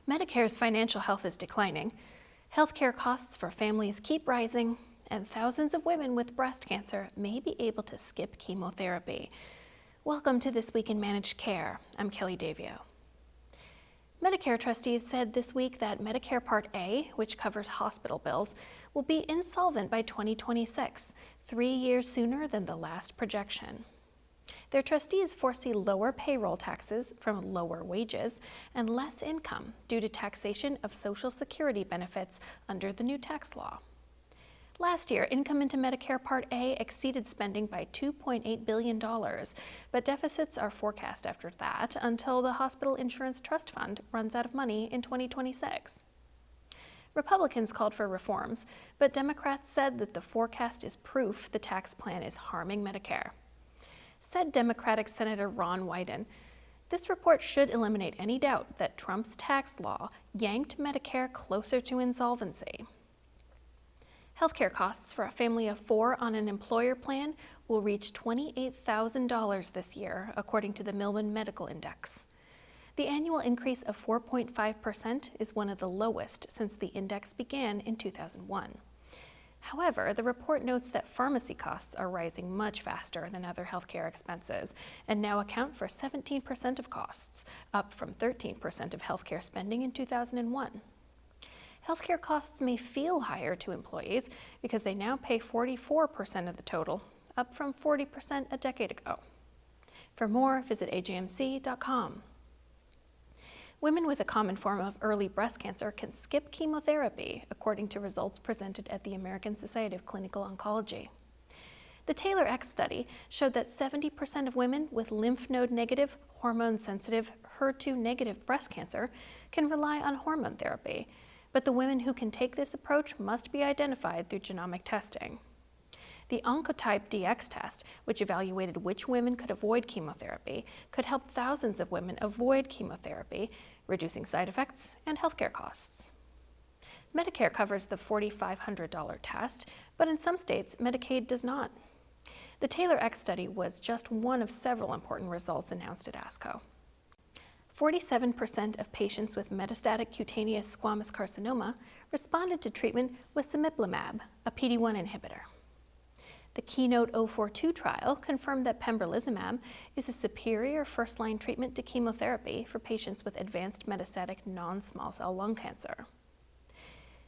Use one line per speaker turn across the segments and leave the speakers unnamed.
Medicare's financial health is declining, healthcare costs for families keep rising, and thousands of women with breast cancer may be able to skip chemotherapy. Welcome to This Week in Managed Care. I'm Kelly Davio. Medicare trustees said this week that Medicare Part A, which covers hospital bills, will be insolvent by 2026, 3 years sooner than the last projection. Their trustees foresee lower payroll taxes from lower wages and less income due to taxation of Social Security benefits under the new tax law. Last year, income into Medicare Part A exceeded spending by $2.8 billion, but deficits are forecast after that until the Hospital Insurance Trust Fund runs out of money in 2026. Republicans called for reforms, but Democrats said that the forecast is proof the tax plan is harming Medicare. Said Democratic Senator Ron Wyden, "This report should eliminate any doubt that Trump's tax law yanked Medicare closer to insolvency." Healthcare costs for a family of 4 on an employer plan will reach $28,000 this year, according to the Milliman Medical Index. The annual increase of 4.5% is one of the lowest since the index began in 2001. However, the report notes that pharmacy costs are rising much faster than other healthcare expenses and now account for 17% of costs, up from 13% of healthcare spending in 2001. Healthcare costs may feel higher to employees because they now pay 44% of the total, up from 40% a decade ago. For more, visit ajmc.com. Women with a common form of early breast cancer can skip chemotherapy, according to results presented at the American Society of Clinical Oncology. The TAILOR-X study showed that 70% of women with lymph node negative, hormone-sensitive, HER2-negative breast cancer can rely on hormone therapy, but the women who can take this approach must be identified through genomic testing. The Oncotype DX test, which evaluated which women could avoid chemotherapy, could help thousands of women avoid chemotherapy, reducing side effects and healthcare costs. Medicare covers the $4,500 test, but in some states, Medicaid does not. The TAILOR-X study was just one of several important results announced at ASCO. 47% of patients with metastatic cutaneous squamous carcinoma responded to treatment with cemiplimab, a PD-1 inhibitor. The KEYNOTE-042 trial confirmed that pembrolizumab is a superior first-line treatment to chemotherapy for patients with advanced metastatic non-small cell lung cancer.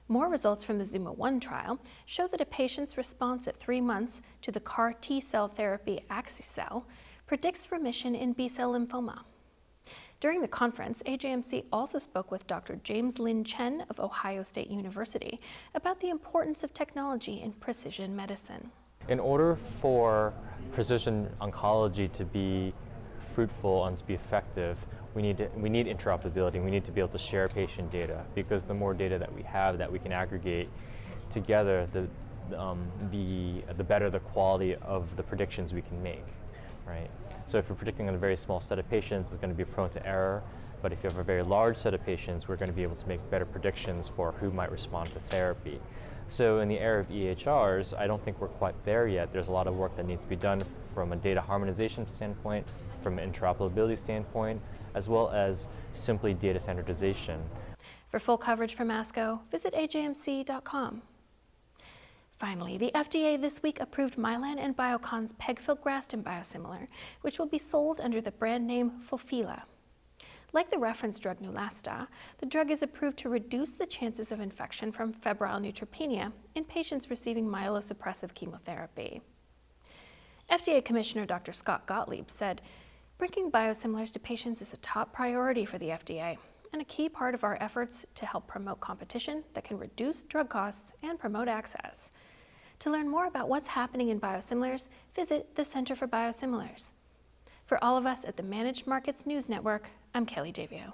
More results from the ZUMA-1 trial show that a patient's response at 3 months to the CAR T-cell therapy Axi-cel predicts remission in B-cell lymphoma. During the conference, AJMC also spoke with Dr. James Lin Chen of Ohio State University about the importance of technology in precision medicine.
In order for precision oncology to be fruitful and to be effective, we need interoperability. We need to be able to share patient data, because the more data that we have that we can aggregate together, the better the quality of the predictions we can make, right? So if we're predicting on a very small set of patients, it's going to be prone to error. But if you have a very large set of patients, we're going to be able to make better predictions for who might respond to therapy. So in the era of EHRs, I don't think we're quite there yet. There's a lot of work that needs to be done from a data harmonization standpoint, from an interoperability standpoint, as well as simply data standardization.
For full coverage from ASCO, visit ajmc.com. Finally, the FDA this week approved Mylan and Biocon's pegfilgrastim biosimilar, which will be sold under the brand name Fulphila. Like the reference drug Neulasta, the drug is approved to reduce the chances of infection from febrile neutropenia in patients receiving myelosuppressive chemotherapy. FDA Commissioner Dr. Scott Gottlieb said, "Bringing biosimilars to patients is a top priority for the FDA and a key part of our efforts to help promote competition that can reduce drug costs and promote access." To learn more about what's happening in biosimilars, visit the Center for Biosimilars. For all of us at the Managed Markets News Network, I'm Kelly Davio.